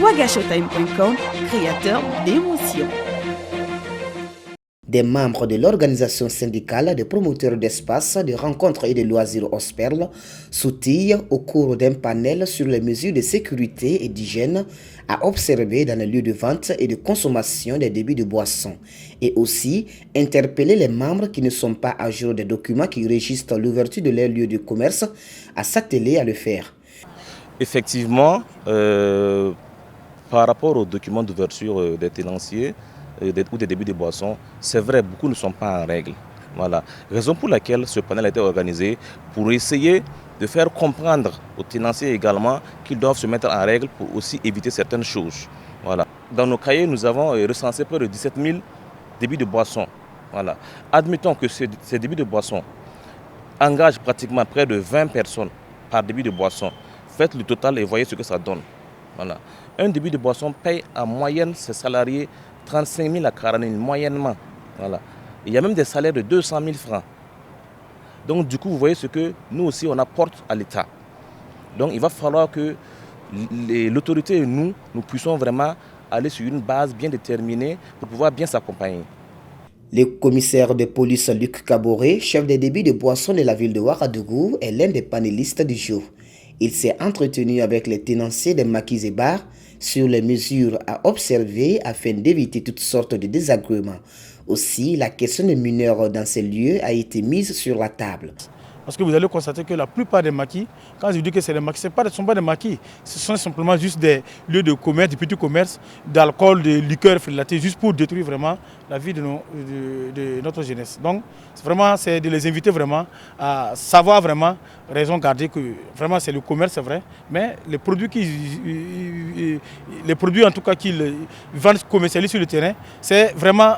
Wagashowtime.com, créateur d'émotions. Des membres de l'organisation syndicale de promoteurs d'espaces, de rencontres et de loisirs OSPERL sautillent au cours d'un panel sur les mesures de sécurité et d'hygiène à observer dans les lieux de vente et de consommation des débits de boissons, et aussi interpeller les membres qui ne sont pas à jour des documents qui régissent l'ouverture de leurs lieux de commerce à s'atteler à le faire. Effectivement, par rapport aux documents d'ouverture des tenanciers ou des débits de boissons, c'est vrai, beaucoup ne sont pas en règle. Voilà. Raison pour laquelle ce panel a été organisé pour essayer de faire comprendre aux tenanciers également qu'ils doivent se mettre en règle pour aussi éviter certaines choses. Voilà. Dans nos cahiers, nous avons recensé près de 17 000 débits de boissons. Voilà. Admettons que ces débits de boissons engagent pratiquement près de 20 personnes par débit de boisson. Faites le total et voyez ce que ça donne. Voilà. Un débit de boisson paye en moyenne ses salariés 35 000 à 40 000 moyennement. Voilà. Il y a même des salaires de 200 000 francs. Donc du coup, vous voyez ce que nous aussi on apporte à l'État. Donc il va falloir que l'autorité et nous puissions vraiment aller sur une base bien déterminée pour pouvoir bien s'accompagner. Le commissaire de police Luc Kaboré, chef des débits de boissons de la ville de Ouagadougou, est l'un des panélistes du jour. Il s'est entretenu avec les tenanciers des maquis et bars sur les mesures à observer afin d'éviter toutes sortes de désagréments. Aussi, la question des mineurs dans ces lieux a été mise sur la table. Parce que vous allez constater que la plupart des maquis, quand je dis que c'est des maquis, ce ne sont pas des maquis. Ce sont simplement juste des lieux de commerce, des petits commerces, d'alcool, de liqueurs frélatées, juste pour détruire vraiment la vie de notre jeunesse. Donc, vraiment, c'est de les inviter vraiment à savoir vraiment, raison garder que vraiment c'est le commerce, c'est vrai, mais les produits en tout cas qu'ils vendent, commercialisent sur le terrain, c'est vraiment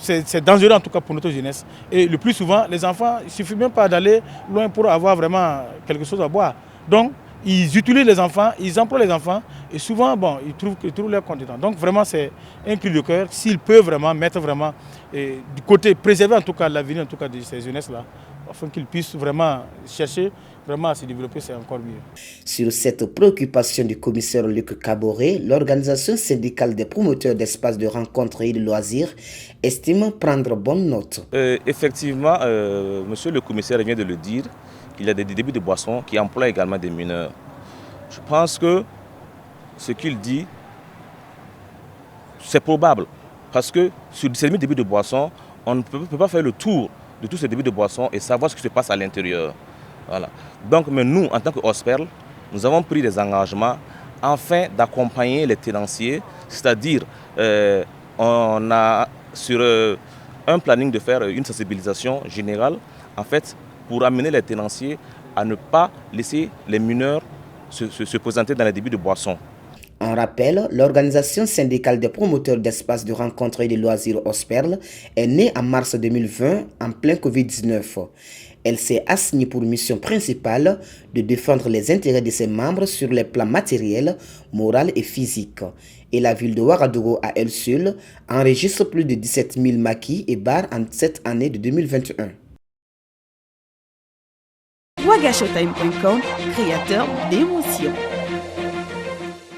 c'est dangereux en tout cas pour notre jeunesse. Et le plus souvent, les enfants, il ne suffit même pas d'aller loin pour avoir vraiment quelque chose à boire. Donc, ils utilisent les enfants, ils emploient les enfants et souvent, bon, ils trouvent leur compte dedans. Donc, vraiment, c'est un cri de cœur. S'ils peuvent vraiment mettre vraiment du côté, préserver en tout cas l'avenir en tout cas de ces jeunesses-là, afin qu'ils puissent vraiment chercher vraiment à se développer, c'est encore mieux. Sur cette préoccupation du commissaire Luc Kaboré, l'organisation syndicale des promoteurs d'espaces de rencontres et de loisirs estime prendre bonne note. Effectivement, monsieur le commissaire vient de le dire, il y a des débits de boissons qui emploient également des mineurs. Je pense que ce qu'il dit, c'est probable. Parce que sur ces débits de boissons, on ne peut pas faire le tour de tous ces débits de boissons et savoir ce qui se passe à l'intérieur. Voilà. Donc, mais nous, en tant qu'OSPERL, nous avons pris des engagements afin d'accompagner les tenanciers, c'est-à-dire on a sur un planning de faire une sensibilisation générale, en fait, pour amener les tenanciers à ne pas laisser les mineurs se présenter dans les débits de boissons. En rappel, l'organisation syndicale des promoteurs d'espaces de rencontres et de loisirs OSPERL est née en mars 2020 en plein Covid-19. Elle s'est assignée pour mission principale de défendre les intérêts de ses membres sur les plans matériels, moral et physique. Et la ville de Ouagadougou à elle seule enregistre plus de 17 000 maquis et bars en cette année de 2021. Wagashowtime.com, créateur d'émotions.